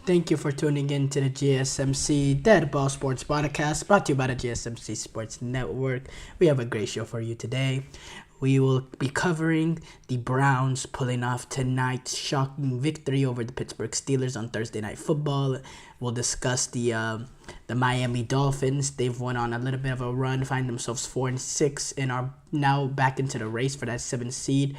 Thank you for tuning in to the GSMC Dead Ball Sports Podcast, brought to you by the GSMC Sports Network. We have a great show for you today. We will be covering the Browns pulling off tonight's shocking victory over the Pittsburgh Steelers on Thursday Night Football. We'll discuss the Miami Dolphins. They've went on a little bit of a run, find themselves 4-6, and are now back into the race for that 7th seed.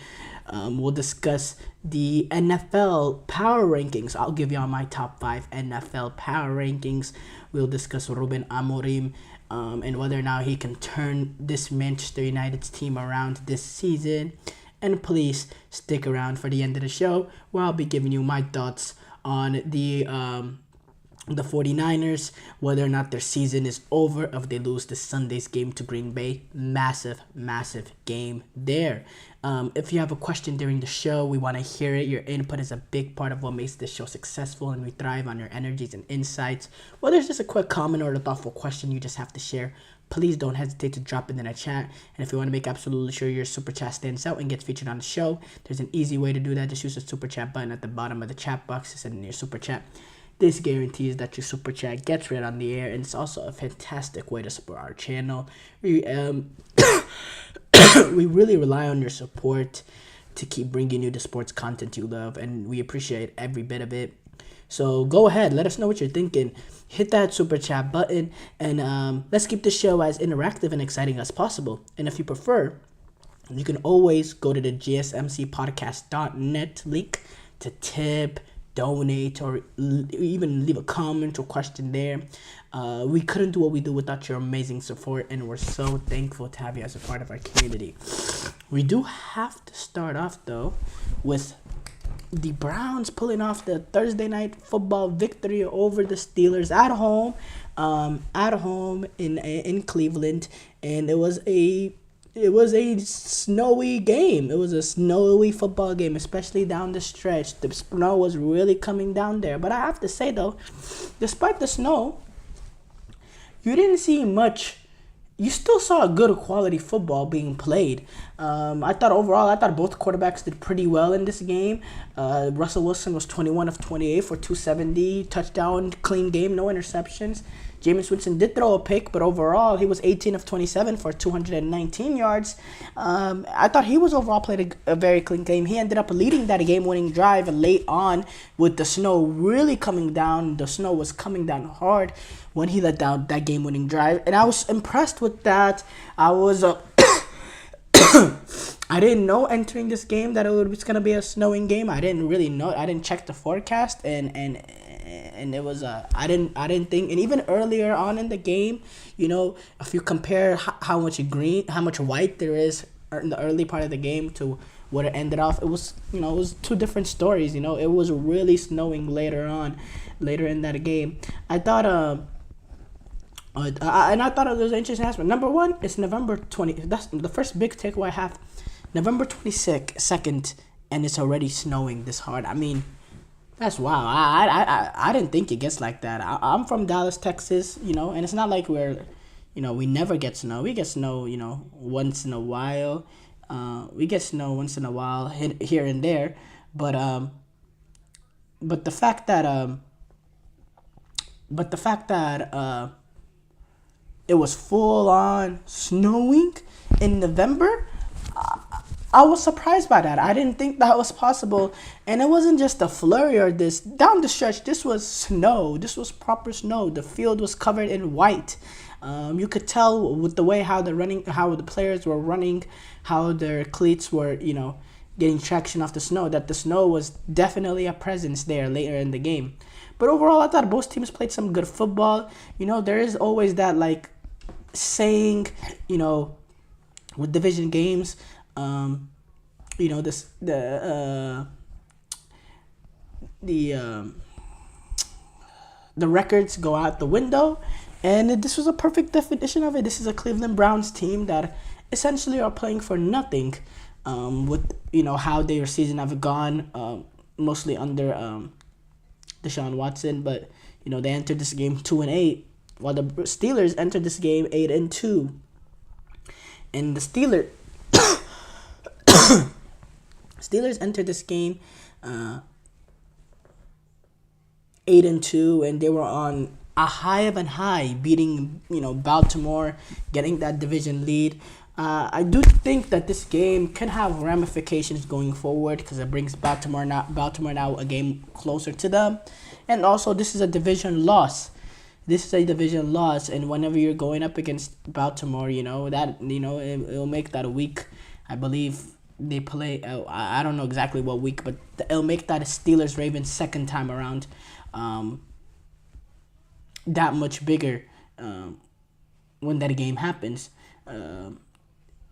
We'll discuss the NFL power rankings. I'll give y'all my top 5 NFL power rankings. We'll discuss Ruben Amorim and whether or not he can turn this Manchester United's team around this season. And please stick around for the end of the show, where I'll be giving you my thoughts on the 49ers, whether or not their season is over if they lose this Sunday's game to Green Bay. Massive game there. If you have a question during the show, we want to hear it. Your input is a big part of what makes this show successful, and we thrive on your energies and insights. Whether it's just a quick comment or a thoughtful question you just have to share, please don't hesitate to drop it in the chat. And if you want to make absolutely sure your super chat stands out and gets featured on the show, there's an easy way to do that. Just use the super chat button at the bottom of the chat box to send in your super chat. This guarantees that your super chat gets read on the air, and it's also a fantastic way to support our channel. We we really rely on your support to keep bringing you the sports content you love, and we appreciate every bit of it. So go ahead, let us know what you're thinking. Hit that super chat button, and let's keep the show as interactive and exciting as possible. And if you prefer, you can always go to the gsmcpodcast.net link to tip, donate, or even leave a comment or question there. We couldn't do what we do without your amazing support, and we're so thankful to have you as a part of our community. We do have to start off, though, with the Browns pulling off the Thursday Night Football victory over the Steelers at home in Cleveland, and it was a snowy game. It was a snowy football game, especially down the stretch. The snow was really coming down there. But I have to say, though, despite the snow, you didn't see much. You still saw a good quality football being played. I thought both quarterbacks did pretty well in this game. Russell Wilson was 21 of 28 for 270, touchdown, clean game, no interceptions. Jameis Winston did throw a pick, but overall, he was 18 of 27 for 219 yards. I thought he was overall played a very clean game. He ended up leading that game-winning drive late on with the snow really coming down. The snow was coming down hard when he let down that game-winning drive, and I was impressed with that. I was I didn't know entering this game that it was going to be a snowing game. I didn't really know. I didn't check the forecast, and it was I didn't think. And even earlier on in the game, if you compare how much white there is in the early part of the game to what it ended off, it was two different stories. It was really snowing later in that game. I thought I thought it was an interesting aspect. Number one, it's November 20. That's the first big takeaway I have. November 22nd, and it's already snowing this hard. I mean, that's wow. I didn't think it gets like that. I'm from Dallas, Texas, and it's not like we never get snow. We get snow, once in a while. We get snow once in a while here and there, but the fact that it was full on snowing in November, I was surprised by that. I didn't think that was possible. And it wasn't just a flurry or this. Down the stretch, this was snow. This was proper snow. The field was covered in white. You could tell with the way how the players were running, how their cleats were, getting traction off the snow, that the snow was definitely a presence there later in the game. But overall, I thought both teams played some good football. There is always that, saying, with division games, the records go out the window, and this was a perfect definition of it. This is a Cleveland Browns team that essentially are playing for nothing, with how their season have gone, mostly under Deshaun Watson, but they entered this game 2-8, while the Steelers entered this game 8-2, and the Steelers entered this game 8-2, and they were on a high of an high, beating Baltimore, getting that division lead. I do think that this game can have ramifications going forward because it brings Baltimore now a game closer to them, and also this is a division loss. This is a division loss, and whenever you're going up against Baltimore, it'll make that a week. I believe they play. I don't know exactly what week, but it'll make that a Steelers-Ravens second time around that much bigger when that game happens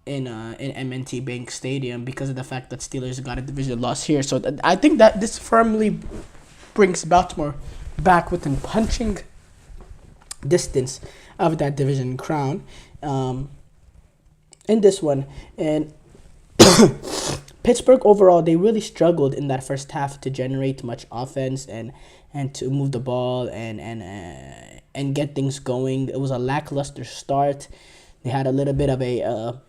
in M&T Bank Stadium because of the fact that Steelers got a division loss here. So I think that this firmly brings Baltimore back within punching distance of that division crown in this one. And Pittsburgh overall, they really struggled in that first half to generate much offense and to move the ball and get things going. It was a lackluster start. They had a little bit of a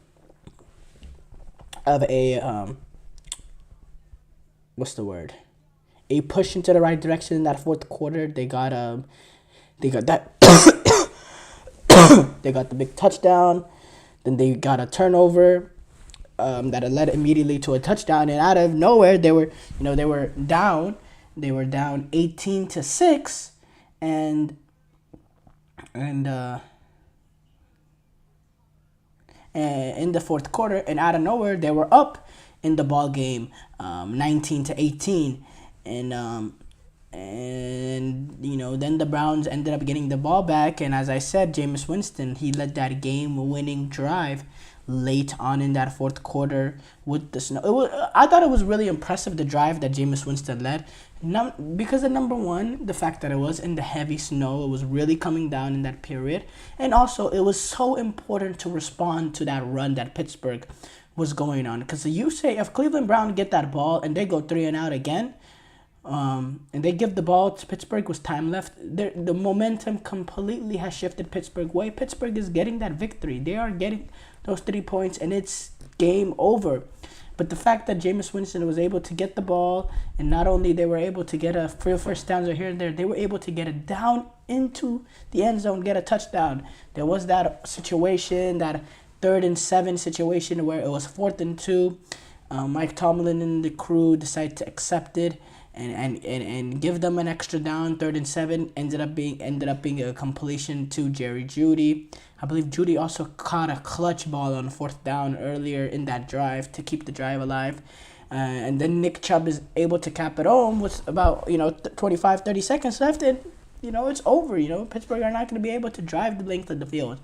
what's the word? A push into the right direction in that fourth quarter. They got that they got the big touchdown. Then they got a turnover that led immediately to a touchdown, and out of nowhere they were down 18-6, and in the fourth quarter, and out of nowhere they were up in the ball game 19-18, and then the Browns ended up getting the ball back, and as I said, Jameis Winston, he led that game-winning drive late on in that fourth quarter with the snow. I thought it was really impressive, the drive that Jameis Winston led, because of number one, the fact that it was in the heavy snow. It was really coming down in that period, and also it was so important to respond to that run that Pittsburgh was going on, because you say if Cleveland Brown get that ball and they go 3 and out again, and they give the ball to Pittsburgh with time left, the momentum completely has shifted Pittsburgh way. Pittsburgh is getting that victory. They are getting those 3 points, and it's game over. But the fact that Jameis Winston was able to get the ball, and not only they were able to get a few first downs here and there, they were able to get it down into the end zone, get a touchdown. There was that situation, that 3rd and 7 situation where it was 4th and 2. Mike Tomlin and the crew decided to accept it and give them an extra down. 3rd and 7 ended up being a completion to Jerry Jeudy. I believe Jeudy also caught a clutch ball on 4th down earlier in that drive to keep the drive alive. And then Nick Chubb is able to cap it home with about 25-30 seconds left, and it's over. Pittsburgh are not going to be able to drive the length of the field.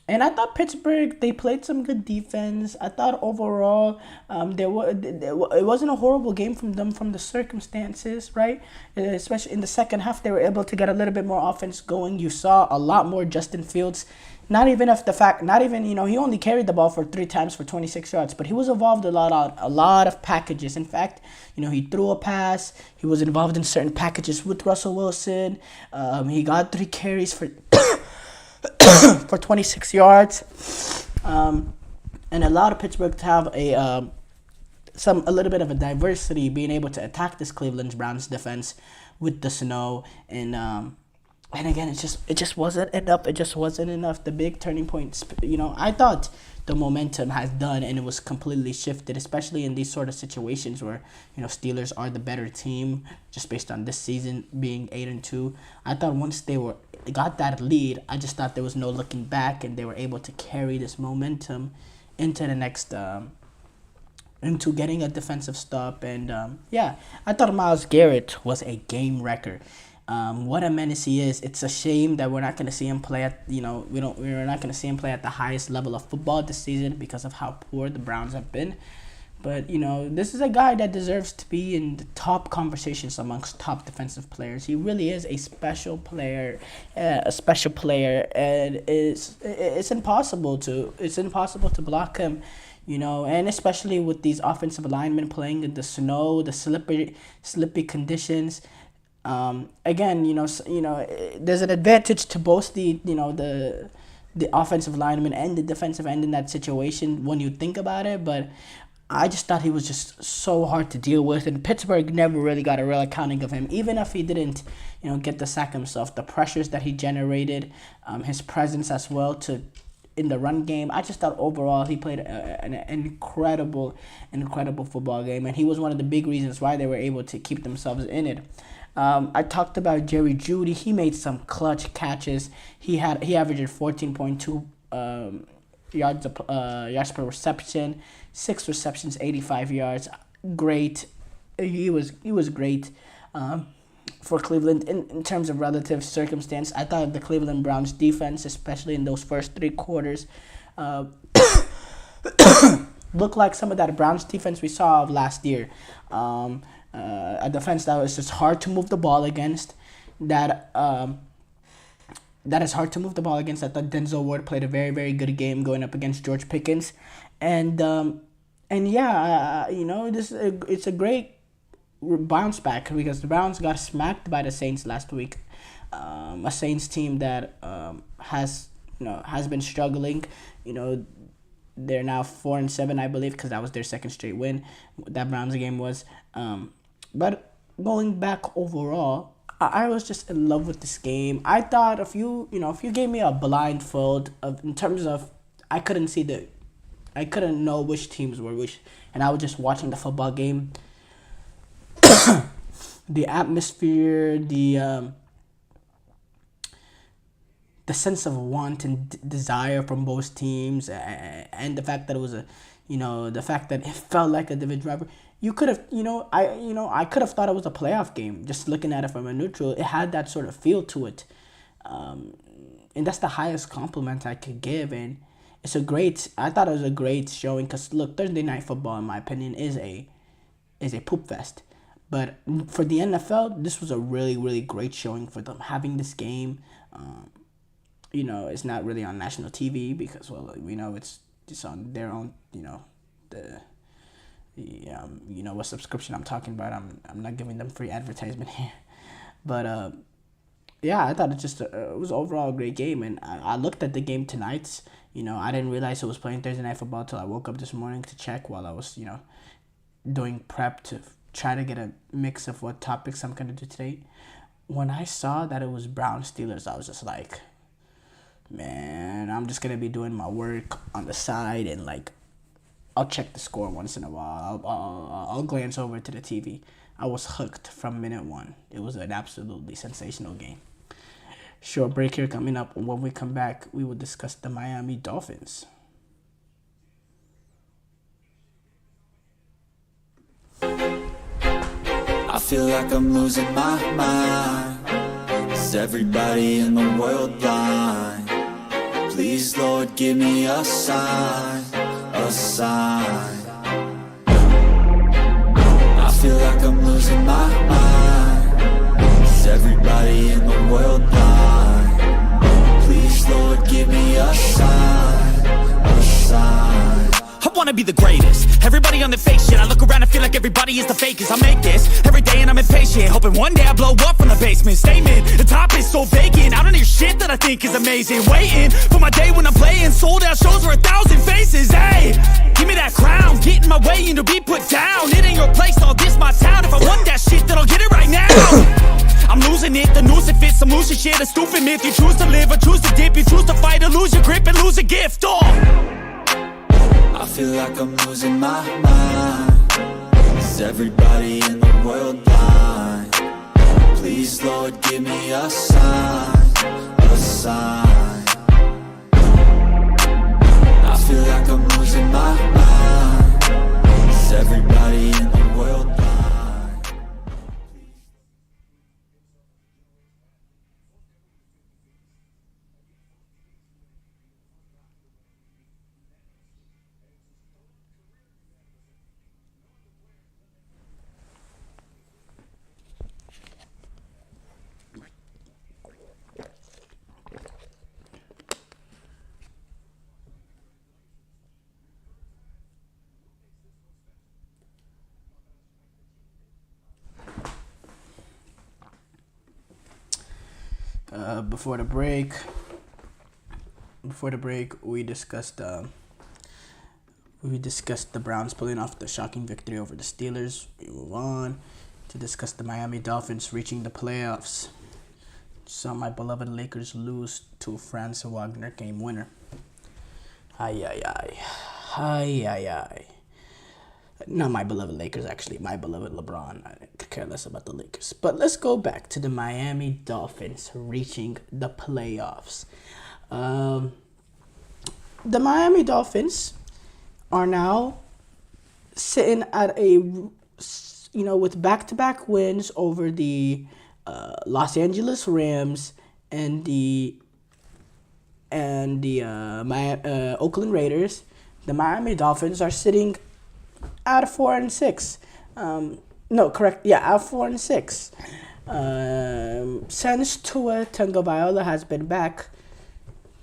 And I thought Pittsburgh, they played some good defense. I thought overall, it wasn't a horrible game from them from the circumstances, right? Especially in the second half, they were able to get a little bit more offense going. You saw a lot more Justin Fields. He only carried the ball for 3 times for 26 yards, but he was involved a lot of packages. In fact, he threw a pass. He was involved in certain packages with Russell Wilson. He got 3 carries for 26 yards, and allowed Pittsburgh to have a little bit of a diversity, being able to attack this Cleveland Browns defense with the snow, and again, it just wasn't enough. It just wasn't enough. The big turning point, I thought the momentum has done, and it was completely shifted, especially in these sort of situations where Steelers are the better team, just based on this season being 8-2. I thought once they got that lead, I just thought there was no looking back, and they were able to carry this momentum into the next into getting a defensive stop. And I thought Myles Garrett was a game wrecker. What a menace he is. It's a shame that we're not going to see him play at we're not going to see him play at the highest level of football this season because of how poor the Browns have been. But this is a guy that deserves to be in the top conversations amongst top defensive players. He really is a special player, and it's impossible to block him. And especially with these offensive linemen playing in the snow, the slippy conditions. Again, there's an advantage to both the offensive lineman and the defensive end in that situation when you think about it. But I just thought he was just so hard to deal with, and Pittsburgh never really got a real accounting of him. Even if he didn't, get the sack himself, the pressures that he generated, his presence as well to in the run game. I just thought overall he played an incredible football game, and he was one of the big reasons why they were able to keep themselves in it. I talked about Jerry Jeudy. He made some clutch catches. He averaged 14.2 yards per reception, 6 receptions, 85 yards. Great. He was great. For Cleveland in terms of relative circumstance. I thought the Cleveland Browns defense, especially in those first 3 quarters, looked like some of that Browns defense we saw of last year. A defense that was just hard to move the ball against. That is hard to move the ball against. I thought Denzel Ward played a very, very good game going up against George Pickens, it's a great bounce back because the Browns got smacked by the Saints last week. A Saints team that has been struggling. They're now 4-7, I believe, because that was their second straight win. That Browns game was. But going back overall, I was just in love with this game. I thought if you gave me a blindfold in terms of I couldn't know which teams were which, and I was just watching the football game. The atmosphere, the sense of want and desire from both teams, and the fact that it was the fact that it felt like a division rivalry. You could have, I could have thought it was a playoff game just looking at it from a neutral. It had that sort of feel to it, and that's the highest compliment I could give. And I thought it was a great showing because look, Thursday Night Football, in my opinion, is a poop fest. But for the NFL, this was a really, really great showing for them. Having this game, it's not really on national TV because, well, we know it's just on their own, what subscription I'm talking about. I'm not giving them free advertisement here. But, I thought it was overall a great game. And I looked at the game tonight. I didn't realize it was playing Thursday Night Football until I woke up this morning to check while I was, doing prep to try to get a mix of what topics I'm going to do today. When I saw that it was Browns Steelers, I was just like, man, I'm just going to be doing my work on the side and I'll check the score once in a while. I'll glance over to the TV. I was hooked from minute 1. It was an absolutely sensational game. Short break here coming up. When we come back, we will discuss the Miami Dolphins. I feel like I'm losing my mind. Is everybody in the world blind? Please, Lord, give me a sign, a sign. I feel like I'm losing my mind. Is everybody in the world blind? Please, Lord, give me a sign, a sign. I wanna be the greatest. Everybody on the fake shit. I look around and feel like everybody is the fakest. I make this every day and I'm impatient, hoping one day I blow up from the basement. Statement, the top is so vacant. I don't hear shit that I think is amazing. Waiting for my day when I'm playing sold out shows for 1,000 faces. Hey, give me that crown, get in my way and to be put down. It ain't your place, all this my town. If I want that shit, then I'll get it right now. I'm losing it, the noose it fits, I'm losing shit. A stupid myth, you choose to live or choose to dip. You choose to fight or lose your grip and lose a gift. I feel like I'm losing my mind. Is everybody in the world blind? Please, Lord, give me a sign, a sign. I feel like I'm losing my mind. Is everybody in the world blind? Before the break, we discussed We discussed the Browns pulling off the shocking victory over the Steelers. We move on to discuss the Miami Dolphins reaching the playoffs. Saw my beloved Lakers lose to Franz Wagner game winner. Ay, ay, ay. Ay, ay, ay. Not my beloved Lakers, actually. My beloved LeBron. I could care less about the Lakers. But let's go back to the Miami Dolphins reaching the playoffs. The Miami Dolphins are now sitting at with back-to-back wins over the Los Angeles Rams and the Oakland Raiders. The Miami Dolphins are sitting at 4-6. No, correct. Yeah, at 4-6. Since Tua Tagovailoa has been back,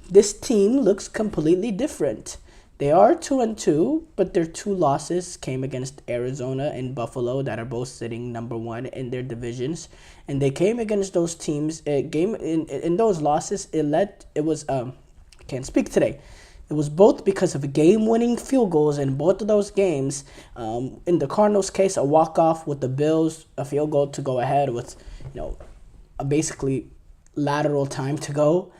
this team looks completely different. They are 2-2, but their two losses came against Arizona and Buffalo, that are both sitting number one in their divisions, and they came against those teams. In those losses, I can't speak today. It was both because of game-winning field goals in both of those games. In the Cardinals' case, a walk-off with the Bills, a field goal to go ahead with, a basically lateral time to go.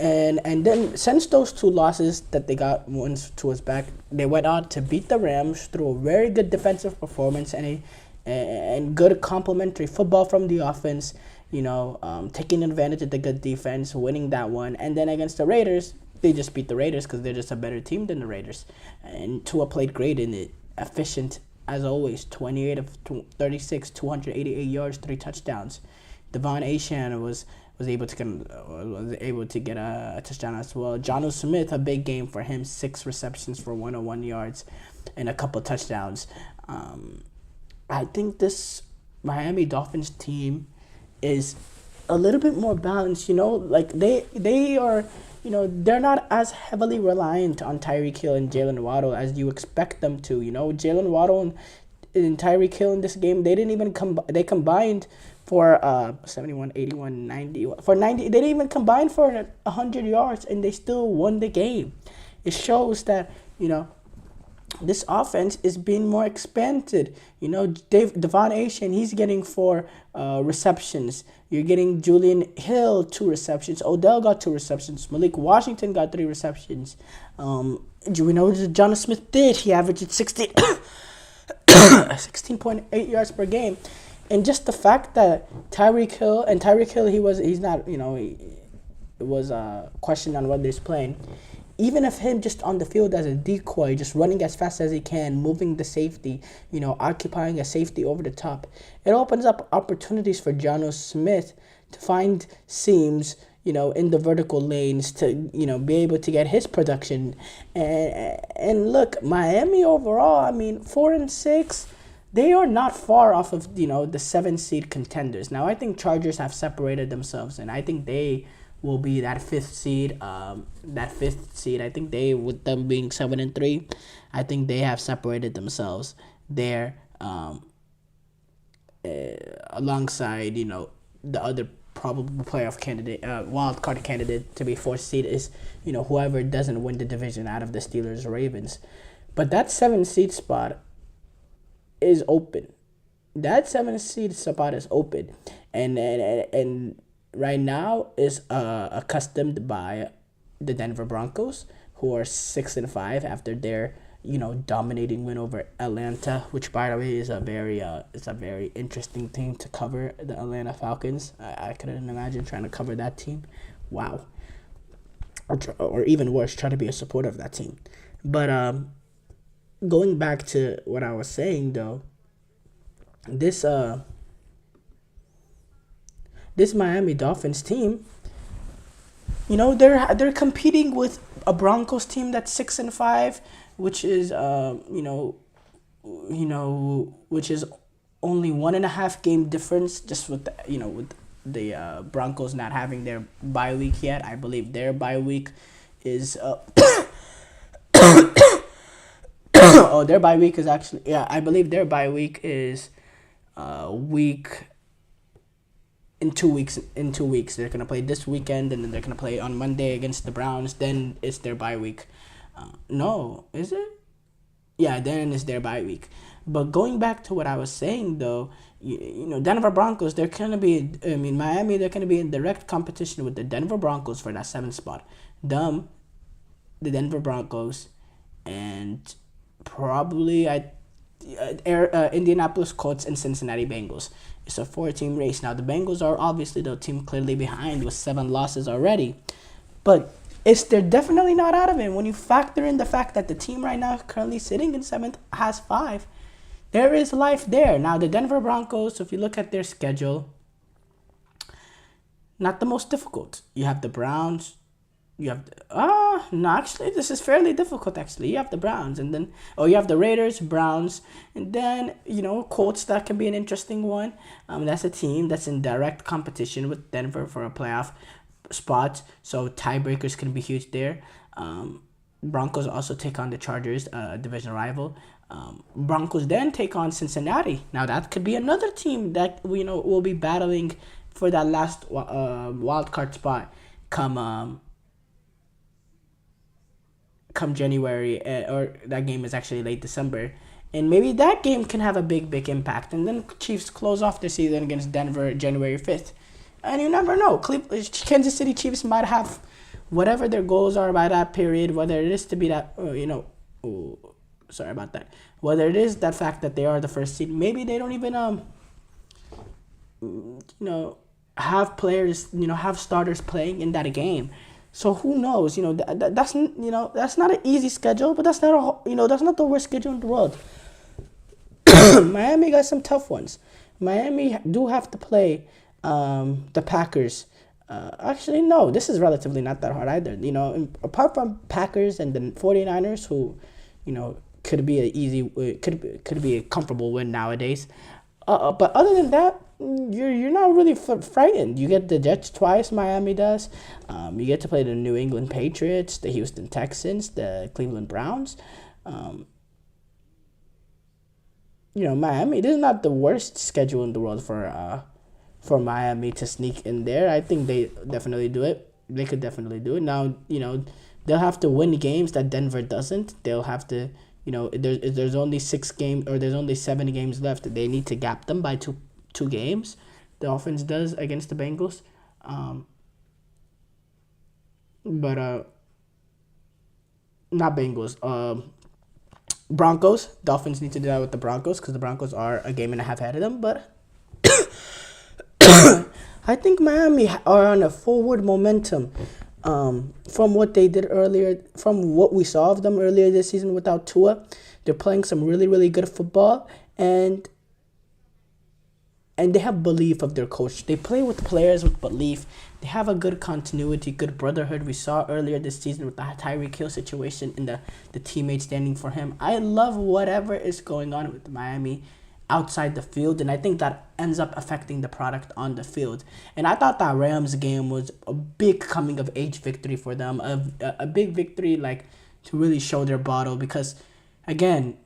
And then since those two losses that they got once to us back, they went on to beat the Rams through a very good defensive performance and good complementary football from the offense. Taking advantage of the good defense, winning that one. And then against the Raiders, they just beat the Raiders because they're just a better team than the Raiders. And Tua played great in it, efficient as always, 28 of 36, 288 yards, 3 touchdowns. Devon Achane was able to get a touchdown as well. Jonnu Smith, a big game for him, 6 receptions for 101 yards and a couple touchdowns. I think this Miami Dolphins team is a little bit more balanced. They are, they're not as heavily reliant on Tyreek Hill and Jalen Waddle as you expect them to. Jalen Waddle and Tyreek Hill in this game, they didn't even they combined for 71, 81, 90. For 90, they didn't even combine for 100 yards, and they still won the game. It shows that, this offense is being more expanded. Devon Achane, he's getting 4 receptions. You're getting Julian Hill 2 receptions. Odell got 2 receptions. Malik Washington got 3 receptions. Do we know what Jonnu Smith did? He averaged 16.8 yards per game. And just the fact that Tyreek Hill, he's not, it was a question on whether he's playing. Even if him just on the field as a decoy, just running as fast as he can, moving the safety, occupying a safety over the top, it opens up opportunities for Jonnu Smith to find seams, in the vertical lanes to, be able to get his production. And look, Miami overall, 4-6, they are not far off of, the 7-seed contenders. Now, I think Chargers have separated themselves, and I think they will be that 5th seed. I think they, with them being 7-3, I think they have separated themselves there, alongside, the other probable playoff candidate, wild card candidate to be 4th seed is, whoever doesn't win the division out of the Steelers or Ravens. But that 7th seed spot is open. And right now is accustomed by the Denver Broncos, who are 6-5 after their dominating win over Atlanta, which by the way is a very interesting team to cover. The Atlanta Falcons. I couldn't imagine trying to cover that team. Wow. Or even worse, try to be a supporter of that team. But going back to what I was saying though, this Miami Dolphins team, they're competing with a Broncos team that's 6-5, which is which is only 1.5 game difference, just with the Broncos not having their bye week yet. I believe their bye week is their bye week is actually, I believe their bye week is week in 2 weeks. In 2 weeks, they're gonna play this weekend, and then they're gonna play on Monday against the Browns. Then it's their bye week. No, is it? Yeah, then it's their bye week. But going back to what I was saying, though, Denver Broncos, they're gonna be. Miami, they're gonna be in direct competition with the Denver Broncos for that 7th spot. The Denver Broncos, and probably Indianapolis Colts and Cincinnati Bengals. It's a 4-team race. Now, the Bengals are obviously the team clearly behind with 7 losses already. But they're definitely not out of it. When you factor in the fact that the team right now currently sitting in 7th has 5, there is life there. Now, the Denver Broncos, if you look at their schedule, not the most difficult. You have the Browns. You have no, actually, this is fairly difficult, actually. You have the Browns, and then, you have the Raiders, Browns, and then, Colts. That can be an interesting one. That's a team that's in direct competition with Denver for a playoff spot, so tiebreakers can be huge there. Broncos also take on the Chargers, a division rival. Broncos then take on Cincinnati. Now, that could be another team that, will be battling for that last wild card spot come January, or that game is actually late December, and maybe that game can have a big impact. And then Chiefs close off the season against Denver January 5th, and you never know. Kansas City Chiefs might have whatever their goals are by that period, whether it is to be that, sorry about that, whether it is that fact that they are the first seed. Maybe they don't even have players, have starters playing in that game. So who knows? That's not an easy schedule, but that's not that's not the worst schedule in the world. Miami got some tough ones. Miami do have to play the Packers. Actually, no, this is relatively not that hard either. Apart from Packers and the 49ers, who could be an easy, could be a comfortable win nowadays. But other than that, you're not really frightened. You get the Jets twice, Miami does. You get to play the New England Patriots, the Houston Texans, the Cleveland Browns. Miami, this is not the worst schedule in the world for Miami to sneak in there. I think they definitely do it. They could definitely do it. Now, they'll have to win games that Denver doesn't. They'll have to, there's only 6 games, or there's only 7 games left. They need to gap them by two games. The offense does against the Bengals. But not Bengals. Broncos. Dolphins need to do that with the Broncos, because the Broncos are a game and a half ahead of them. But I think Miami are on a forward momentum from what they did earlier, from what we saw of them earlier this season without Tua. They're playing some really, really good football, and they have belief of their coach. They play with players with belief. They have a good continuity, good brotherhood. We saw earlier this season with the Tyreek Hill situation and the teammates standing for him. I love whatever is going on with Miami outside the field, and I think that ends up affecting the product on the field. And I thought that Rams game was a big coming of age victory for them, a big victory, like, to really show their bottle, because again,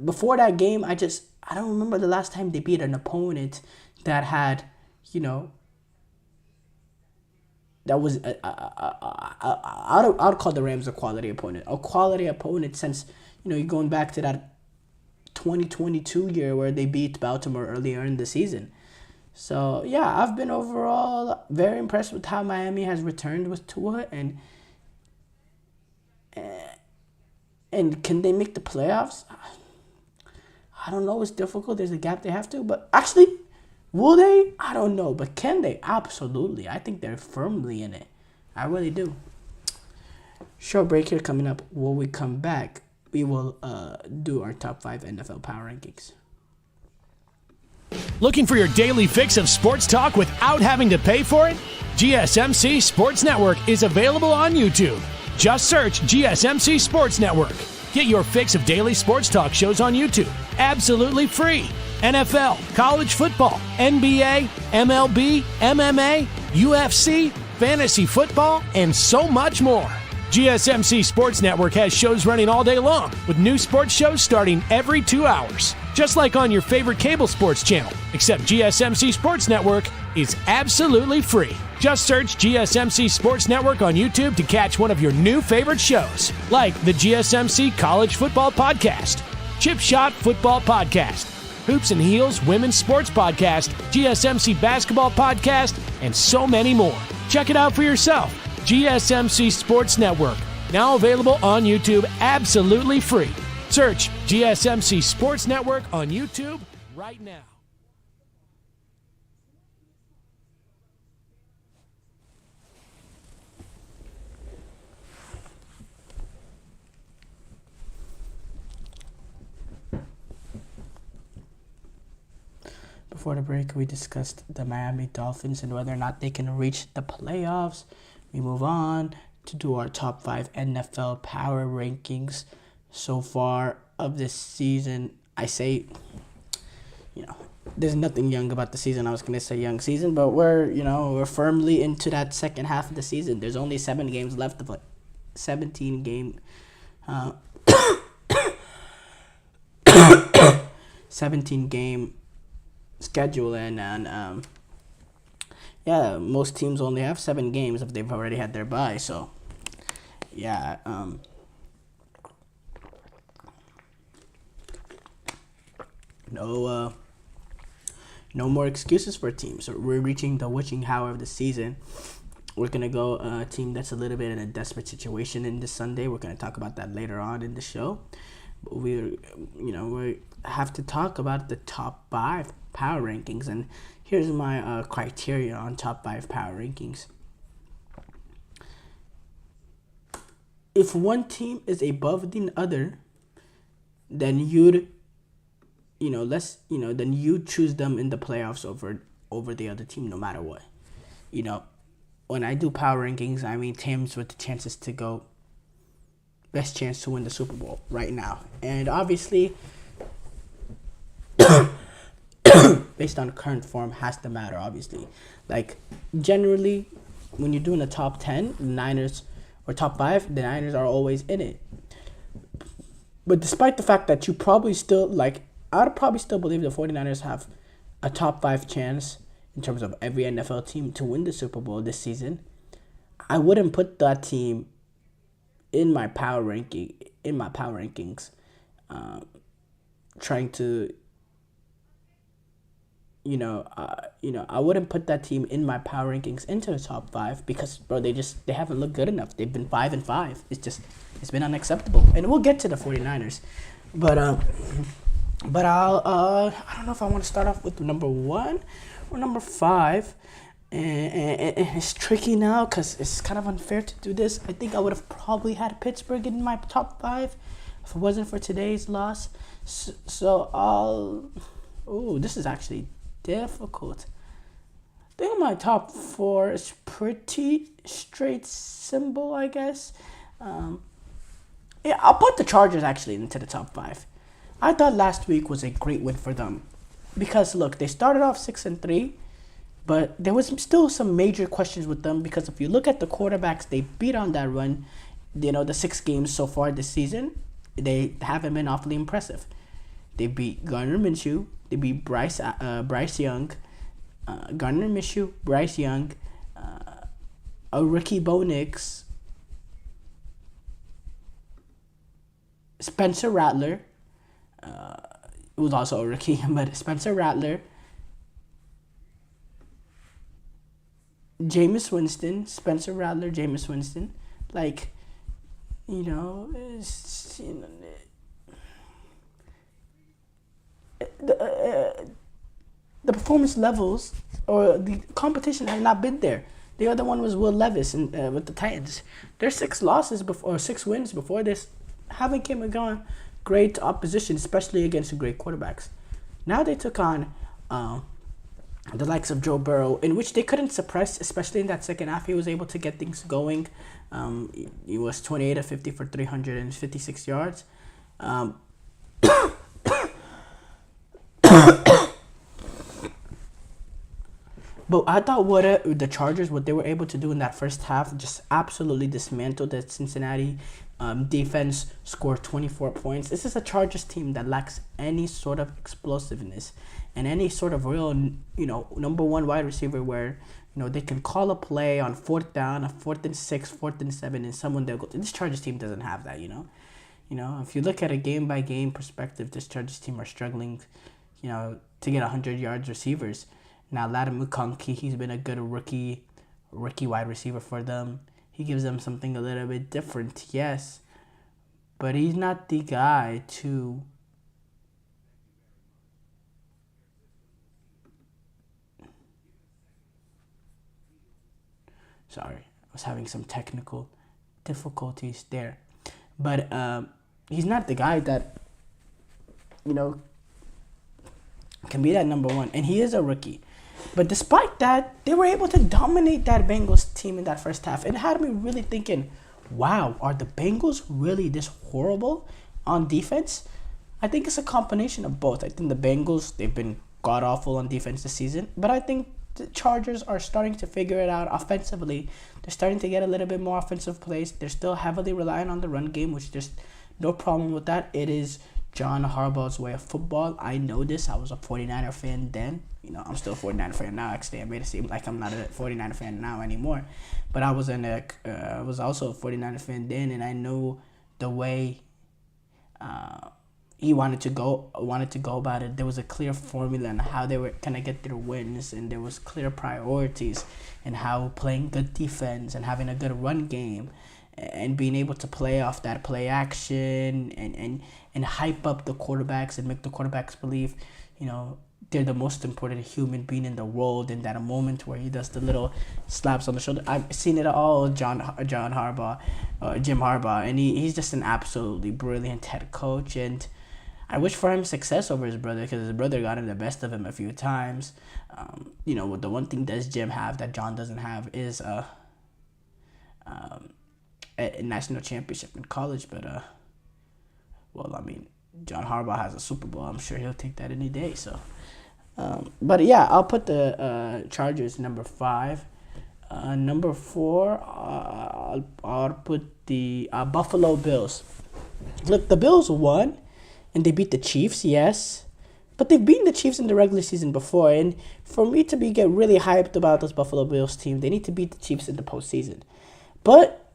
before that game, I don't remember the last time they beat an opponent that had, that was I'd call the Rams a quality opponent since you're going back to that 2022 year where they beat Baltimore earlier in the season. So yeah, I've been overall very impressed with how Miami has returned with Tua, and can they make the playoffs? I don't know. It's difficult. There's a gap they have to. But actually, will they? I don't know. But can they? Absolutely. I think they're firmly in it. I really do. Short break here coming up. When we come back, we will do our top 5 NFL power rankings. Looking for your daily fix of sports talk without having to pay for it? GSMC Sports Network is available on YouTube. Just search GSMC Sports Network. Get your fix of daily sports talk shows on YouTube, absolutely free. NFL, college football, NBA, MLB, MMA, UFC, fantasy football, and so much more. GSMC Sports Network has shows running all day long, with new sports shows starting every 2 hours. Just like on your favorite cable sports channel, except GSMC Sports Network is absolutely free. Just search GSMC Sports Network on YouTube to catch one of your new favorite shows, like the GSMC College Football Podcast, Chip Shot Football Podcast, Hoops and Heels Women's Sports Podcast, GSMC Basketball Podcast, and so many more. Check it out for yourself. GSMC Sports Network, now available on YouTube absolutely free. Search GSMC Sports Network on YouTube right now. Before the break, we discussed the Miami Dolphins and whether or not they can reach the playoffs. We move on to do our top 5 NFL power rankings so far of this season. I say, there's nothing young about the season. I was going to say young season, but we're firmly into that second half of the season. There's only 7 games left to play. 17 game 17 game schedule, and most teams only have 7 games if they've already had their bye. So no more excuses for teams. So we're reaching the witching hour of the season. We're gonna go a team that's a little bit in a desperate situation in this Sunday. We're gonna talk about that later on in the show. But we have to talk about the top 5 power rankings, and here's my criteria on top 5 power rankings. If one team is above the other, then you'd choose them in the playoffs over the other team, no matter what. When I do power rankings, I mean teams with the chances to go, best chance to win the Super Bowl right now. And obviously, based on current form, has to matter, obviously. Like, generally, when you're doing a top 10, the Niners, or top 5, the Niners are always in it. But despite the fact that you probably still, I'd probably still believe the 49ers have a top 5 chance in terms of every NFL team to win the Super Bowl this season, I wouldn't put that team in my power rankings, trying to, I wouldn't put that team in my power rankings into the top 5 because, bro, they haven't looked good enough. They've been 5-5. It's been unacceptable. And we'll get to the 49ers, but I don't know if I want to start off with number 1 or number 5. And it's tricky now because it's kind of unfair to do this. I think I would have probably had Pittsburgh in my top 5 if it wasn't for today's loss. So this is actually difficult. I think my top 4 is pretty straight symbol, I guess. I'll put the Chargers actually into the top 5. I thought last week was a great win for them because, look, they started off 6-3. But there was still some major questions with them because if you look at the quarterbacks they beat on that run, the 6 games so far this season, they haven't been awfully impressive. They beat Gardner Minshew, they beat Bryce Young, Gardner Minshew, Bryce Young, a rookie Bo Nix, Spencer Rattler, who was also a rookie, but Spencer Rattler, Jameis Winston, Spencer Rattler, Jameis Winston, the performance levels or the competition has not been there. The other one was Will Levis with the Titans. Their 6 wins before this haven't came and gone great opposition, especially against great quarterbacks. Now they took on the likes of Joe Burrow, in which they couldn't suppress, especially in that second half. He was able to get things going. He was 28 of 50 for 356 yards. But I thought the Chargers, what they were able to do in that first half, just absolutely dismantled the Cincinnati defense, scored 24 points. This is a Chargers team that lacks any sort of explosiveness and any sort of real, number one wide receiver where, they can call a play on fourth down, a 4th and 6, 4th and 7, and someone they'll go. This Chargers team doesn't have that, If you look at a game-by-game perspective, this Chargers team are struggling, to get 100 yards receivers. Now, Ladam McConkey, he's been a good rookie wide receiver for them. He gives them something a little bit different, yes. But he's not the guy to... Sorry, I was having some technical difficulties there. But he's not the guy that, can be that number one. And he is a rookie. But despite that, they were able to dominate that Bengals team in that first half. It had me really thinking, wow, are the Bengals really this horrible on defense? I think it's a combination of both. I think the Bengals, they've been god-awful on defense this season. But I think the Chargers are starting to figure it out offensively. They're starting to get a little bit more offensive plays. They're still heavily relying on the run game, which there's no problem with that. It is John Harbaugh's way of football. I know this. I was a 49er fan then. I'm still a 49er fan now. Actually, I made it seem like I'm not a 49er fan now anymore. But I was also a 49er fan then, and I know the way he wanted to go about it. There was a clear formula on how they were gonna get their wins, and there was clear priorities and how playing good defense and having a good run game and being able to play off that play action and hype up the quarterbacks and make the quarterbacks believe, they're the most important human being in the world. In that moment where he does the little slaps on the shoulder, I've seen it all. Jim Harbaugh, and he's just an absolutely brilliant head coach. And I wish for him success over his brother, because his brother got him the best of him a few times. The one thing does Jim have that John doesn't have is a national championship in college. But John Harbaugh has a Super Bowl. I'm sure he'll take that any day. So. But yeah, I'll put the Chargers number 5. Number 4, I'll put the Buffalo Bills. Look, the Bills won, and they beat the Chiefs, yes. But they've beaten the Chiefs in the regular season before. And for me to get really hyped about this Buffalo Bills team, they need to beat the Chiefs in the postseason. But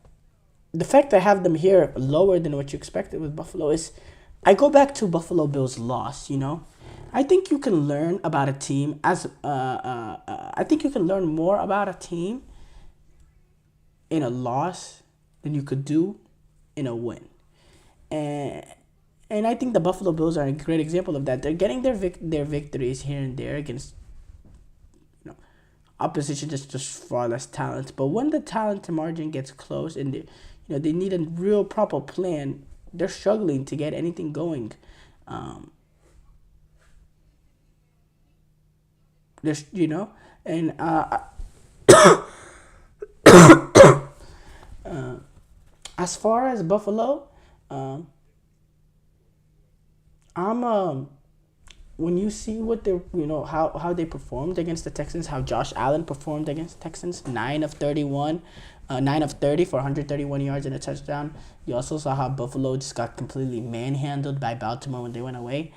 the fact I have them here lower than what you expected with Buffalo is, I go back to Buffalo Bills' loss, I think you can learn about a team I think you can learn more about a team in a loss than you could do in a win. And I think the Buffalo Bills are a great example of that. They're getting their victories here and there against opposition that's just far less talent. But when the talent margin gets close and they need a real proper plan, they're struggling to get anything going. As far as Buffalo, when you see what they how they performed against the Texans, how Josh Allen performed against the Texans, 9 of 30 for 131 yards and a touchdown. You also saw how Buffalo just got completely manhandled by Baltimore when they went away.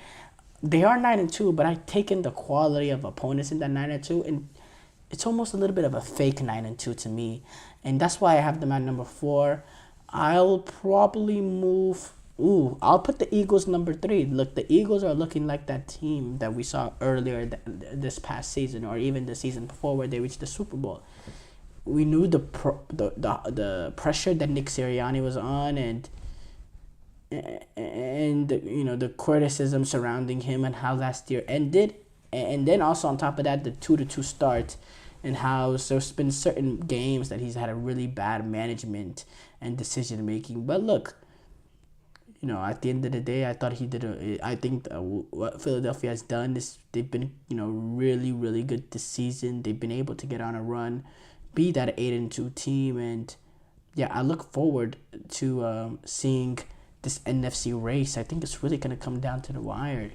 They are 9-2, but I've taken the quality of opponents in that 9-2, and it's almost a little bit of a fake 9-2 to me, and that's why I have them at number 4. I'll probably move. I'll put the Eagles number 3. Look, the Eagles are looking like that team that we saw earlier this past season, or even the season before, where they reached the Super Bowl. We knew the pressure that Nick Sirianni was on, and the criticism surrounding him and how last year ended, and then also on top of that the 2-2 start, and how there's been certain games that he's had a really bad management and decision making. But look, at the end of the day, I thought I think what Philadelphia has done is they've been really, really good this season. They've been able to get on a run, be that 8-2 team, and yeah, I look forward to seeing this NFC race. I think it's really going to come down to the wire.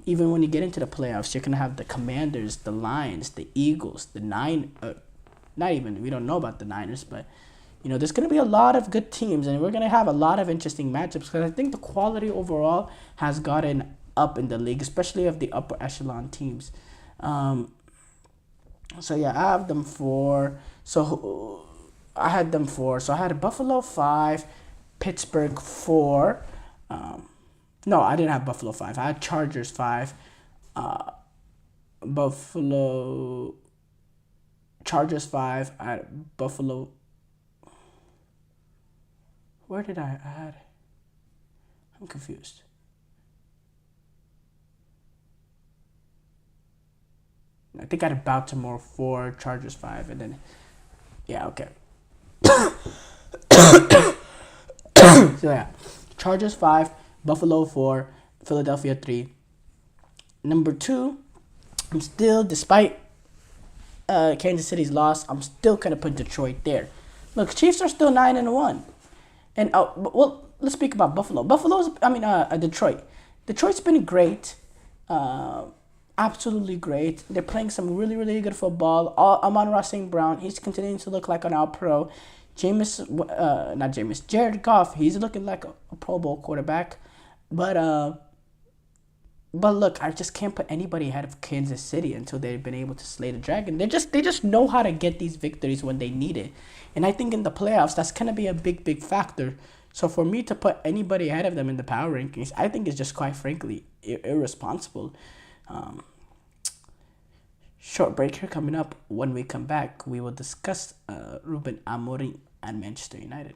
Even when you get into the playoffs, you're going to have the Commanders, the Lions, the Eagles, the we don't know about the Niners, but, there's going to be a lot of good teams, and we're going to have a lot of interesting matchups because I think the quality overall has gotten up in the league, especially of the upper echelon teams. So, yeah, I have them 4. So, I had Buffalo 5, Pittsburgh 4. No, I didn't have Buffalo 5. I had Chargers 5. Chargers 5. I had Buffalo. Where did I add? I'm confused. I think I had Baltimore 4, Chargers 5, and then, yeah, okay. So, yeah, Chargers 5, Buffalo 4, Philadelphia 3. Number 2, I'm still, despite Kansas City's loss, I'm still going to put Detroit there. Look, Chiefs are still 9-1. And, let's speak about Buffalo. Detroit. Detroit's been great. Absolutely great. They're playing some really, really good football. Amon-Ra St. Brown, he's continuing to look like an all-pro. Jared Goff, he's looking like a Pro Bowl quarterback. But look, I just can't put anybody ahead of Kansas City until they've been able to slay the dragon. They just know how to get these victories when they need it. And I think in the playoffs, that's going to be a big, big factor. So for me to put anybody ahead of them in the power rankings, I think is just quite frankly irresponsible. Short break here coming up. When we come back, we will discuss Ruben Amorim and Manchester United.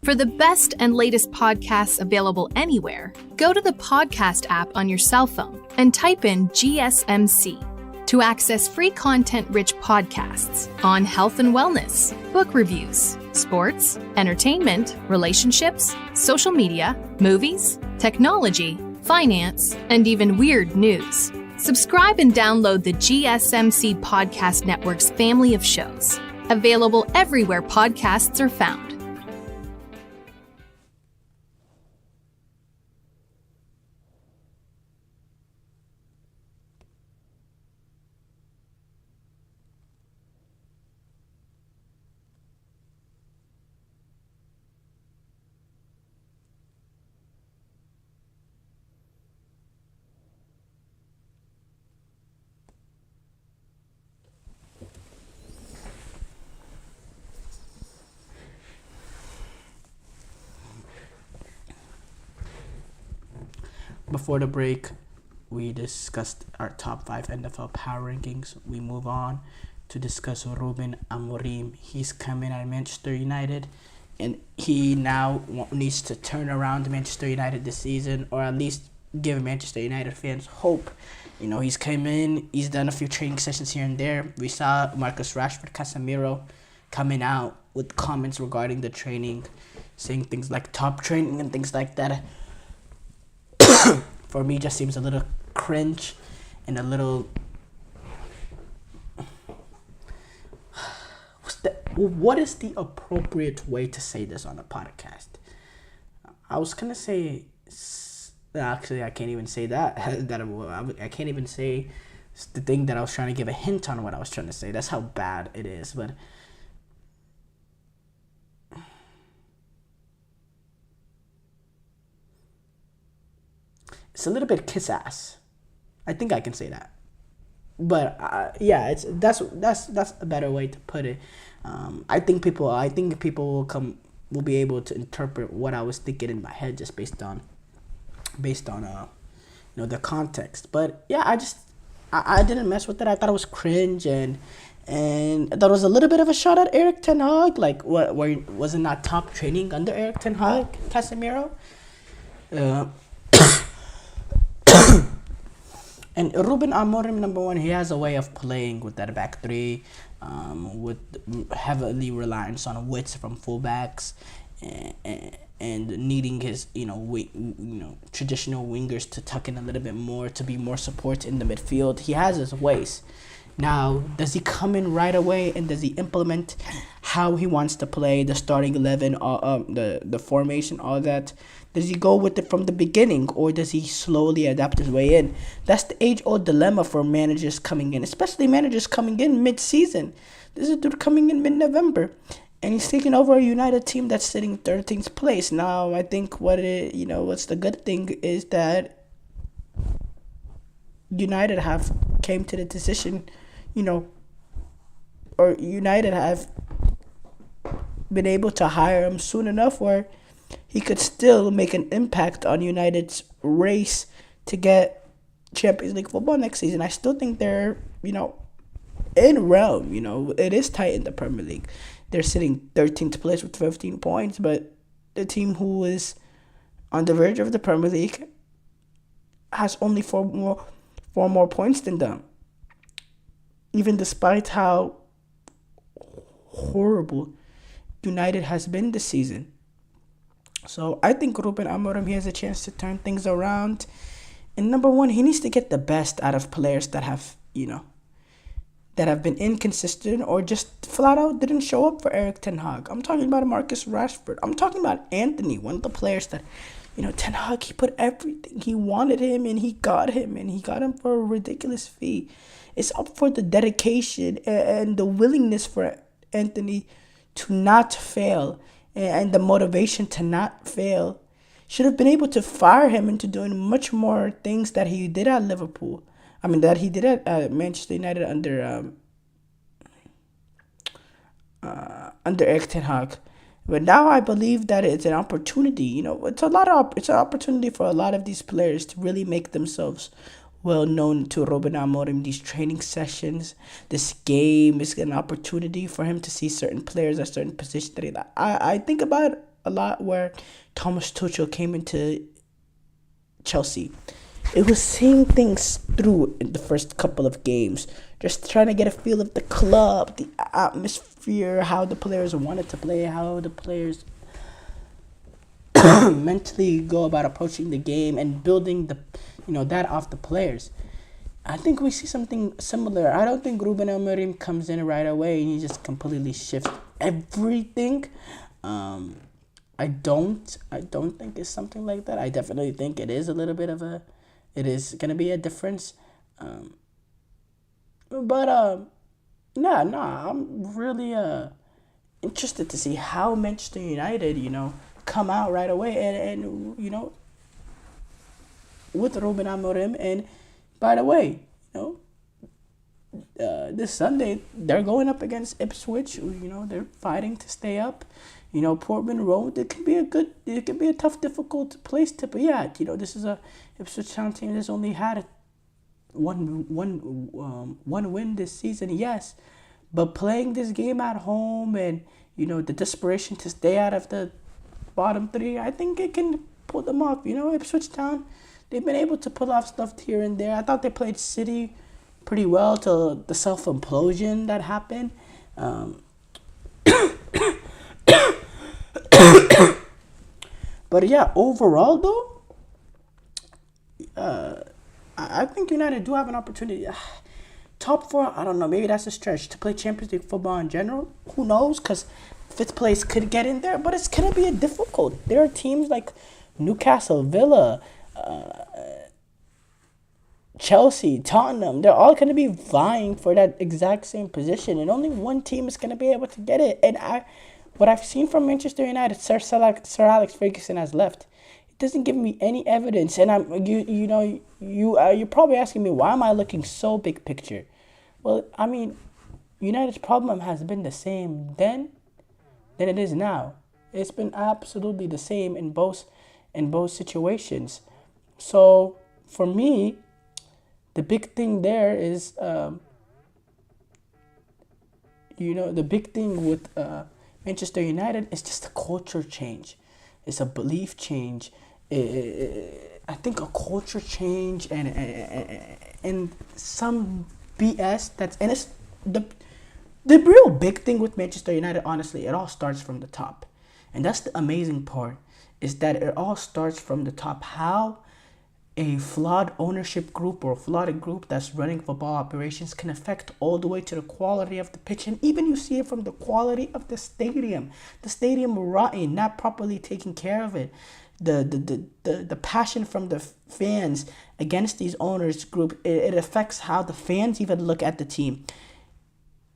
For the best and latest podcasts available anywhere, go to the podcast app on your cell phone and type in GSMC to access free content-rich podcasts on health and wellness, book reviews, sports, entertainment, relationships, social media, movies, technology, finance, and even weird news. Subscribe and download the GSMC Podcast Network's family of shows, available everywhere podcasts are found. Before the break, we discussed our top 5 NFL power rankings. We move on to discuss Ruben Amorim. He's coming at Manchester United, and he now needs to turn around Manchester United this season, or at least give Manchester United fans hope. He's come in, he's done a few training sessions here and there. We saw Marcus Rashford, Casemiro coming out with comments regarding the training, saying things like top training and things like that. For me, just seems a little cringe and a little... What is the appropriate way to say this on a podcast? I was going to say... Actually, I can't even say that. I can't even say the thing that I was trying to give a hint on what I was trying to say. That's how bad it is. But... it's a little bit kiss ass. I think I can say that. But yeah, that's a better way to put it. I think people will be able to interpret what I was thinking in my head just based on the context. But yeah, I didn't mess with it. I thought it was cringe and I thought it was a little bit of a shot at Erik ten Hag. Like what was it not top training under Erik ten Hag, Casemiro? And Ruben Amorim, number one, he has a way of playing with that back three, with heavily reliance on widths from fullbacks, and needing his traditional wingers to tuck in a little bit more to be more support in the midfield. He has his ways, Now, does he come in right away and does he implement how he wants to play, the starting 11, the formation, all that? Does he go with it from the beginning, or does he slowly adapt his way in? That's the age-old dilemma for managers coming in, especially managers coming in mid-season. This is a dude coming in mid-November, and he's taking over a United team that's sitting 13th place. Now, I think what's the good thing is that United have came to the decision, or United have been able to hire him soon enough where he could still make an impact on United's race to get Champions League football next season. I still think they're, in realm. It is tight in the Premier League. They're sitting 13th place with 15 points, but the team who is on the verge of the Premier League has only four more points than them. Even despite how horrible United has been this season. So I think Ruben Amorim, he has a chance to turn things around. And number one, he needs to get the best out of players that have, that have been inconsistent or just flat out didn't show up for Erik Ten Hag. I'm talking about Marcus Rashford. I'm talking about Anthony, one of the players that, Ten Hag, he put everything. He wanted him and he got him for a ridiculous fee. It's up for the dedication and the willingness for Anthony to not fail and the motivation to not fail. Should have been able to fire him into doing much more things that he did at Liverpool. That he did at Manchester United under Erik Ten Hag. But now I believe that it's an opportunity. It's an opportunity for a lot of these players to really make themselves well known to Ruben Amorim. These training sessions, this game is an opportunity for him to see certain players at certain positions that he like. I think about it a lot where Thomas Tuchel came into Chelsea. It was seeing things through in the first couple of games, just trying to get a feel of the club, the atmosphere, how the players wanted to play, how the players mentally go about approaching the game and building that off the players. I think we see something similar. I don't think Ruben Amorim comes in right away and he just completely shifts everything. I don't think it's something like that. I definitely think it is a little bit of it is gonna be a difference. I'm really interested to see how Manchester United, come out right away and with Ruben Amorim. And by the way, this Sunday they're going up against Ipswich. They're fighting to stay up. Portman Road. It can be a tough, difficult place to be at. This is a Ipswich Town team that's only had one win this season. Yes, but playing this game at home and the desperation to stay out of the bottom three, I think it can pull them off. Ipswich Town, they've been able to pull off stuff here and there. I thought they played City pretty well till the self-implosion that happened. But yeah, overall though, I think United do have an opportunity. Top four, I don't know, maybe that's a stretch to play Champions League football in general. Who knows? Because fifth place could get in there, but it's gonna be difficult. There are teams like Newcastle, Villa, Chelsea, Tottenham. They're all gonna be vying for that exact same position, and only one team is gonna be able to get it. And what I've seen from Manchester United, Sir Alex Ferguson has left. It doesn't give me any evidence, and you're probably asking me, why am I looking so big picture? Well, United's problem has been the same then than it is now. It's been absolutely the same in both situations. So for me, the big thing there is, the big thing with Manchester United is just a culture change. It's a belief change. I think a culture change and some BS and it's the real big thing with Manchester United. Honestly, it all starts from the top, and that's the amazing part, is that it all starts from the top. How a flawed ownership group or flawed group that's running football operations can affect all the way to the quality of the pitch. And even you see it from the quality of the stadium. The stadium rotten, not properly taking care of it. The passion from the fans against these owners group, it affects how the fans even look at the team.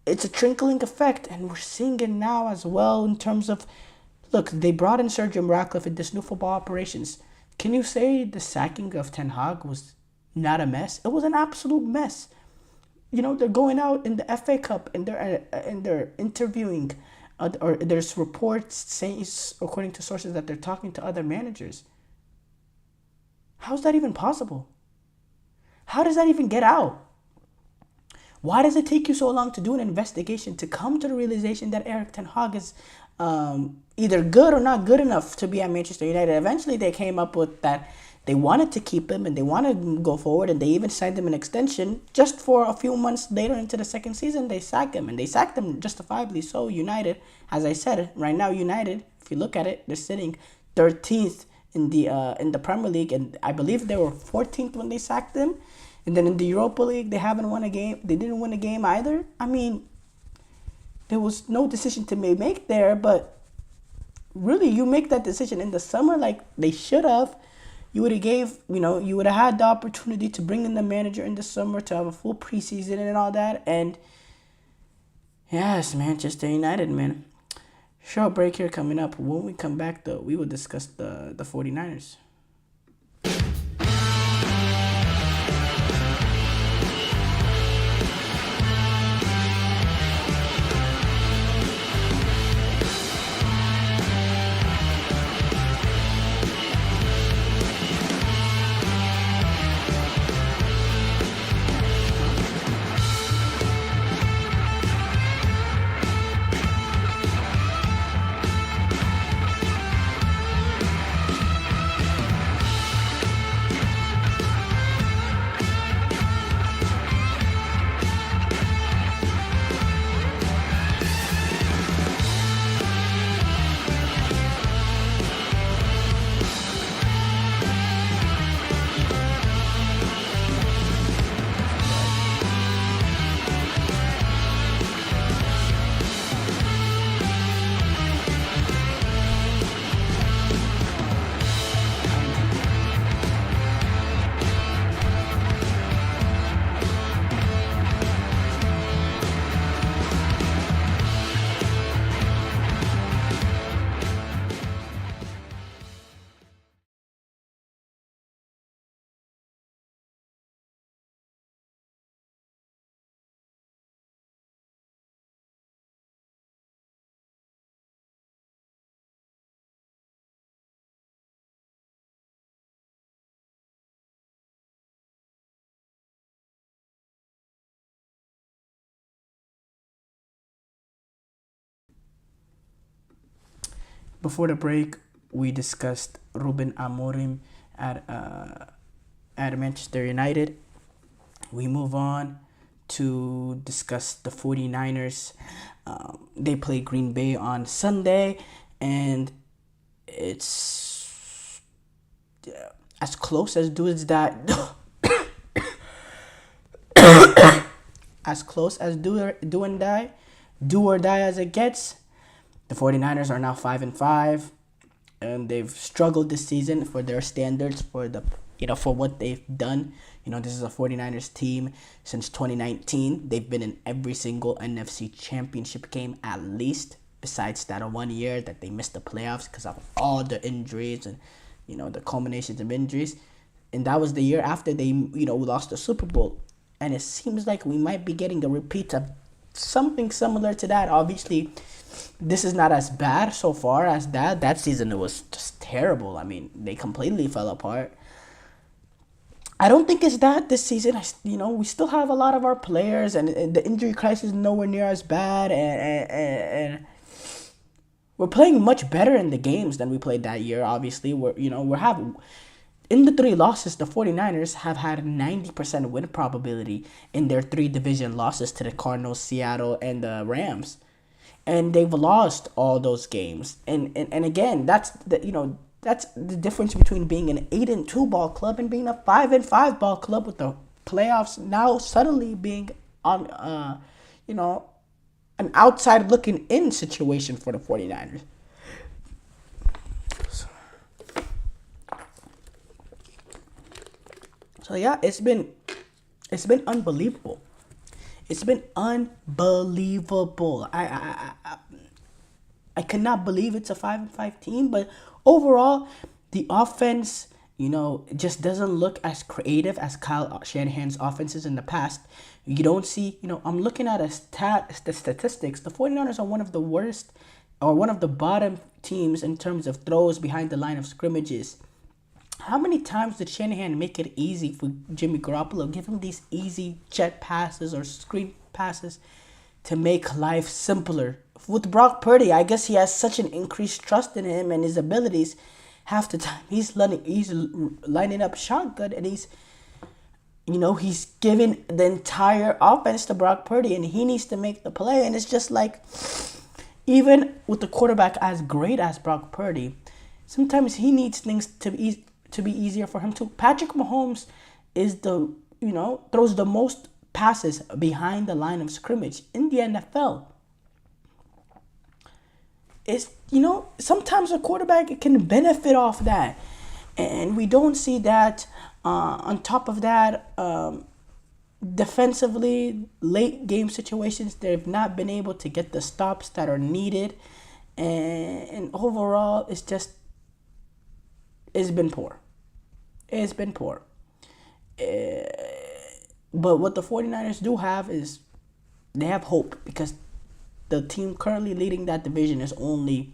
It's a trickling effect, and we're seeing it now as well in terms of, look, they brought in Sir Jim Ratcliffe in this new football operations. Can you say the sacking of Ten Hag was not a mess? It was an absolute mess. They're going out in the FA Cup and they're interviewing, or there's reports saying, according to sources, that they're talking to other managers. How's that even possible? How does that even get out? Why does it take you so long to do an investigation to come to the realization that Erik Ten Hag is either good or not good enough to be at Manchester United? Eventually, they came up with that they wanted to keep him and they wanted to go forward, and they even signed him an extension. Just for a few months later into the second season, they sacked him, and they sacked him justifiably. So United, as I said, right now United, if you look at it, they're sitting 13th in the Premier League, and I believe they were 14th when they sacked him. And then in the Europa League, they haven't won a game. They didn't win a game either. I mean, there was no decision to make there, but really, you make that decision in the summer like they should have. You would have had the opportunity to bring in the manager in the summer to have a full preseason and all that. And yes, Manchester United, man. Short break here coming up. When we come back, though, we will discuss the 49ers. Before the break, we discussed Ruben Amorim at Manchester United. We move on to discuss the 49ers. They play Green Bay on Sunday, and it's as close as do and die. As close as do or die as it gets. The 49ers are now 5-5, and they've struggled this season for their standards, for what they've done. This is a 49ers team since 2019. They've been in every single NFC championship game at least, besides that 1 year that they missed the playoffs because of all the injuries and, the culminations of injuries. And that was the year after they, lost the Super Bowl. And it seems like we might be getting a repeat of something similar to that. Obviously, this is not as bad so far as that. That season, it was just terrible. I mean, they completely fell apart. I don't think it's that this season. We still have a lot of our players, and the injury crisis is nowhere near as bad. And we're playing much better in the games than we played that year. Obviously, we're having. In the 3 losses, the 49ers have had 90% win probability in their 3 division losses to the Cardinals, Seattle, and the Rams. And they've lost all those games. And again, that's That's the difference between being an 8-2 ball club and being a 5-5 ball club, with the playoffs now suddenly being on, an outside looking in situation for the 49ers. So yeah, it's been unbelievable. It's been unbelievable. I cannot believe it's a 5-5 team, but overall, the offense, just doesn't look as creative as Kyle Shanahan's offenses in the past. You don't see, I'm looking at the statistics. The 49ers are one of the worst, or one of the bottom teams in terms of throws behind the line of scrimmages. How many times did Shanahan make it easy for Jimmy Garoppolo, give him these easy jet passes or screen passes to make life simpler? With Brock Purdy, I guess he has such an increased trust in him and his abilities. Half the time he's lining up shotgun, and he's giving the entire offense to Brock Purdy, and he needs to make the play. And it's just like, even with the quarterback as great as Brock Purdy, sometimes he needs things to be easier for him too. Patrick Mahomes is throws the most passes behind the line of scrimmage in the NFL. It's, sometimes a quarterback can benefit off that, and we don't see that. On top of that, defensively, late game situations, they've not been able to get the stops that are needed, and overall, it's been poor. It's been poor. But what the 49ers do have is they have hope, because the team currently leading that division is only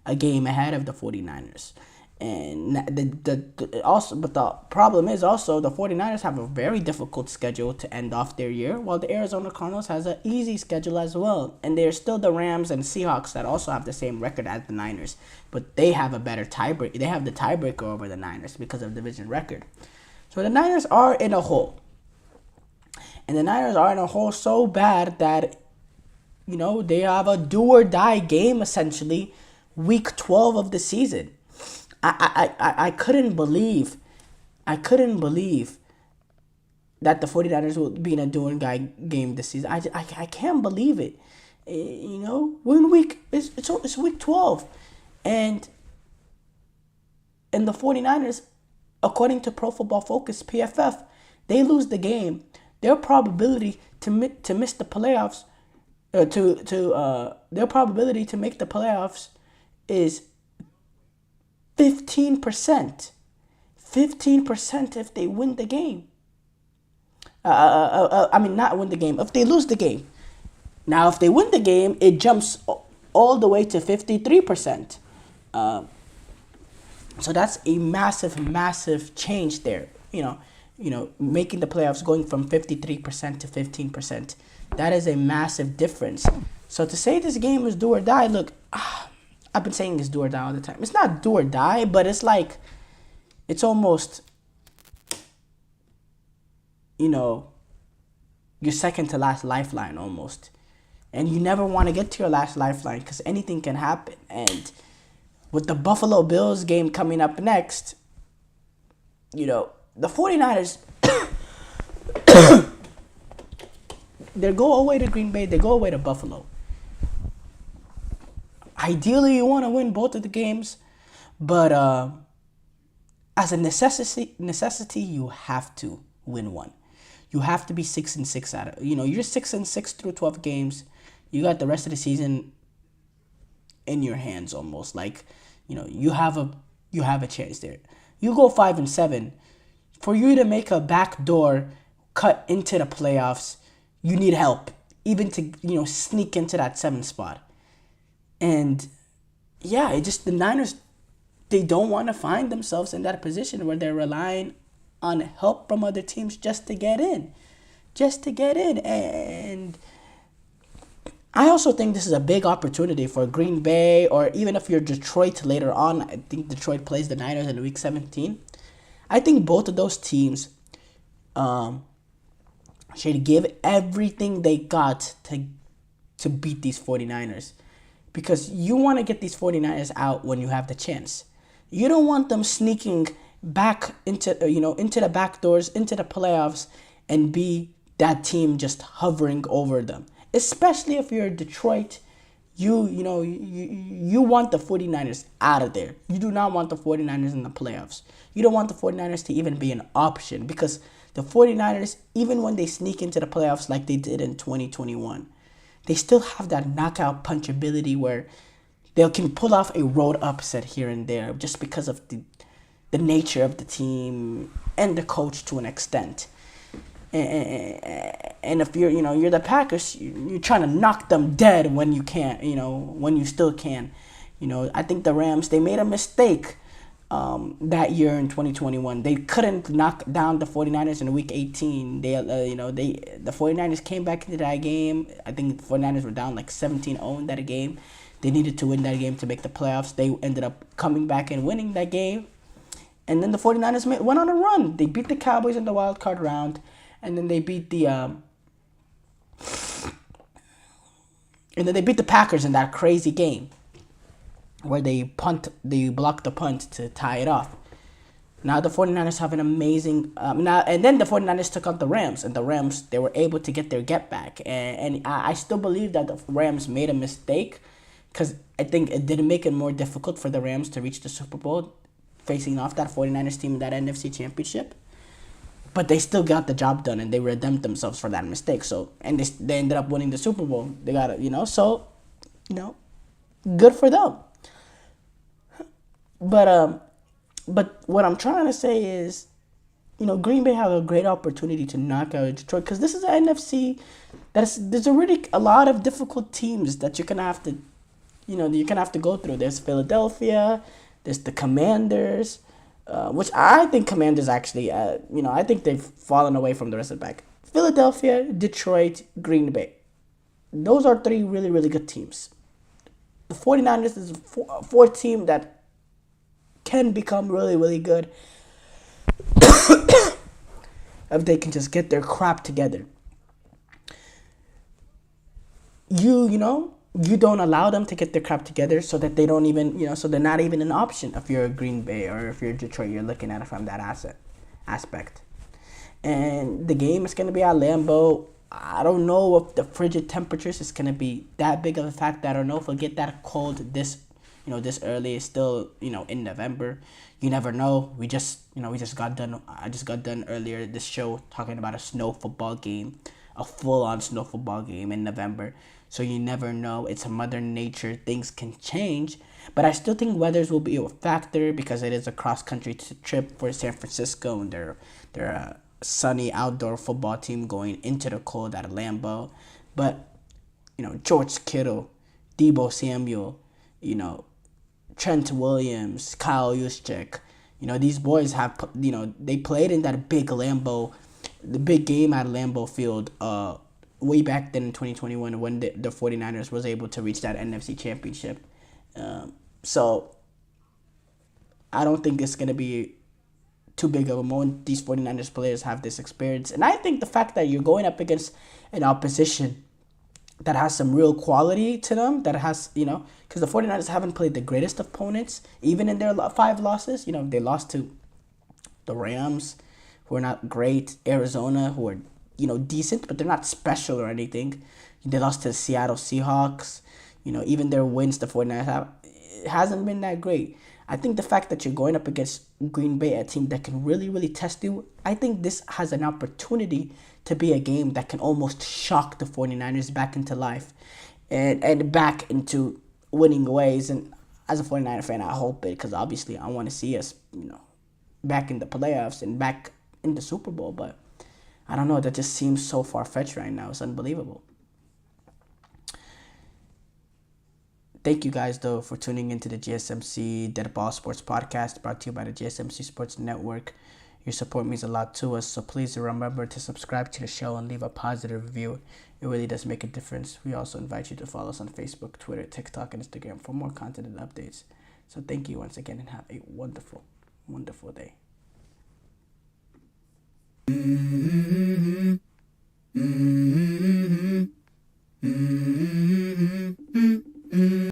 a game ahead of the 49ers. And but the problem is also the 49ers have a very difficult schedule to end off their year, while the Arizona Cardinals has an easy schedule as well. And they're still the Rams and Seahawks that also have the same record as the Niners, but they have a better tiebreaker. They have the tiebreaker over the Niners because of division record. So the Niners are in a hole. And the Niners are in a hole so bad that, they have a do or die game essentially week 12 of the season. I couldn't believe that the 49ers will be in a do or die game this season. I can't believe it. We're in it's week 12, and the 49ers, according to Pro Football Focus PFF, they lose the game. Their probability to miss the playoffs, their probability to make the playoffs is 15%. 15% if they win the game. Not win the game. If they lose the game. Now, if they win the game, it jumps all the way to 53%. So that's a massive change there. Making the playoffs, going from 53% to 15%. That is a massive difference. So to say this game is do or die, look, I've been saying it's do or die all the time. It's not do or die, but it's like, it's almost, your second to last lifeline almost. And you never want to get to your last lifeline because anything can happen. And with the Buffalo Bills game coming up next, the 49ers, they go away to Green Bay, they go away to Buffalo. Ideally, you want to win both of the games, but as a necessity, you have to win one. You have to be 6-6 out of. You're 6-6 through 12 games. You got the rest of the season in your hands almost. Like, you have a chance there. You go 5-7. For you to make a backdoor cut into the playoffs, you need help, even to sneak into that 7th spot. And yeah, the Niners, they don't want to find themselves in that position where they're relying on help from other teams just to get in. And I also think this is a big opportunity for Green Bay, or even if you're Detroit later on. I think Detroit plays the Niners in week 17. I think both of those teams should give everything they got to beat these 49ers. Because you want to get these 49ers out when you have the chance. You don't want them sneaking back into into the back doors, into the playoffs, and be that team just hovering over them. Especially if you're Detroit, you want the 49ers out of there. You do not want the 49ers in the playoffs. You don't want the 49ers to even be an option, because the 49ers, even when they sneak into the playoffs like they did in 2021, they still have that knockout punch ability where they can pull off a road upset here and there just because of the nature of the team and the coach to an extent. And if you're the Packers, you're trying to knock them dead when you can't, when you still can. I think the Rams, they made a mistake that year in 2021. They couldn't knock down the 49ers in week 18. The 49ers came back into that game. I think the 49ers were down like 17-0 in that game. They needed to win that game to make the playoffs. They ended up coming back and winning that game. And then the 49ers went on a run. They beat the Cowboys in the wild card round. And then they beat the Packers in that crazy game where they blocked the punt to tie it off. Now the 49ers have an amazing and then the 49ers took out the Rams, and the Rams, they were able to get their get back. And I still believe that the Rams made a mistake, because I think it did make it more difficult for the Rams to reach the Super Bowl facing off that 49ers team in that NFC Championship. But they still got the job done, and they redeemed themselves for that mistake. So, and they ended up winning the Super Bowl. They got it, good for them. But what I'm trying to say is, Green Bay have a great opportunity to knock out Detroit, because this is an NFC there's already a lot of difficult teams that you're gonna have to go through. There's Philadelphia, there's the Commanders. Which I think Commanders actually, I think they've fallen away from the rest of the pack. Philadelphia, Detroit, Green Bay. Those are three really, really good teams. The 49ers is a fourth team that can become really, really good if they can just get their crap together. You don't allow them to get their crap together, so that they don't even, so they're not even an option if you're a Green Bay or if you're Detroit. You're looking at it from that aspect. And the game is going to be at Lambeau. I don't know if the frigid temperatures is going to be that big of a factor. I don't know if it'll get that cold this early. It's still, in November. You never know. I just got done earlier this show talking about a snow football game, a full-on snow football game in November. So you never know. It's a Mother Nature. Things can change. But I still think weathers will be a factor, because it is a cross-country trip for San Francisco, and they're a sunny outdoor football team going into the cold at Lambeau. But, George Kittle, Deebo Samuel, Trent Williams, Kyle Juszczyk, these boys have, they played in that big the big game at Lambeau Field, way back then in 2021, when the 49ers was able to reach that NFC Championship. So I don't think it's going to be too big of a moment. These 49ers players have this experience. And I think the fact that you're going up against an opposition that has some real quality to them, that has, because the 49ers haven't played the greatest opponents, even in their 5 losses. They lost to the Rams, who are not great, Arizona, who are decent, but they're not special or anything. They lost to the Seattle Seahawks. Even their wins the 49ers have, it hasn't been that great. I think the fact that you're going up against Green Bay, a team that can really, really test you, I think this has an opportunity to be a game that can almost shock the 49ers back into life and back into winning ways. And as a 49er fan, I hope it, because obviously I want to see us, back in the playoffs and back in the Super Bowl. But I don't know, that just seems so far-fetched right now. It's unbelievable. Thank you guys, though, for tuning into the GSMC Dead Ball Sports Podcast, brought to you by the GSMC Sports Network. Your support means a lot to us, so please remember to subscribe to the show and leave a positive review. It really does make a difference. We also invite you to follow us on Facebook, Twitter, TikTok, and Instagram for more content and updates. So thank you once again, and have a wonderful, wonderful day.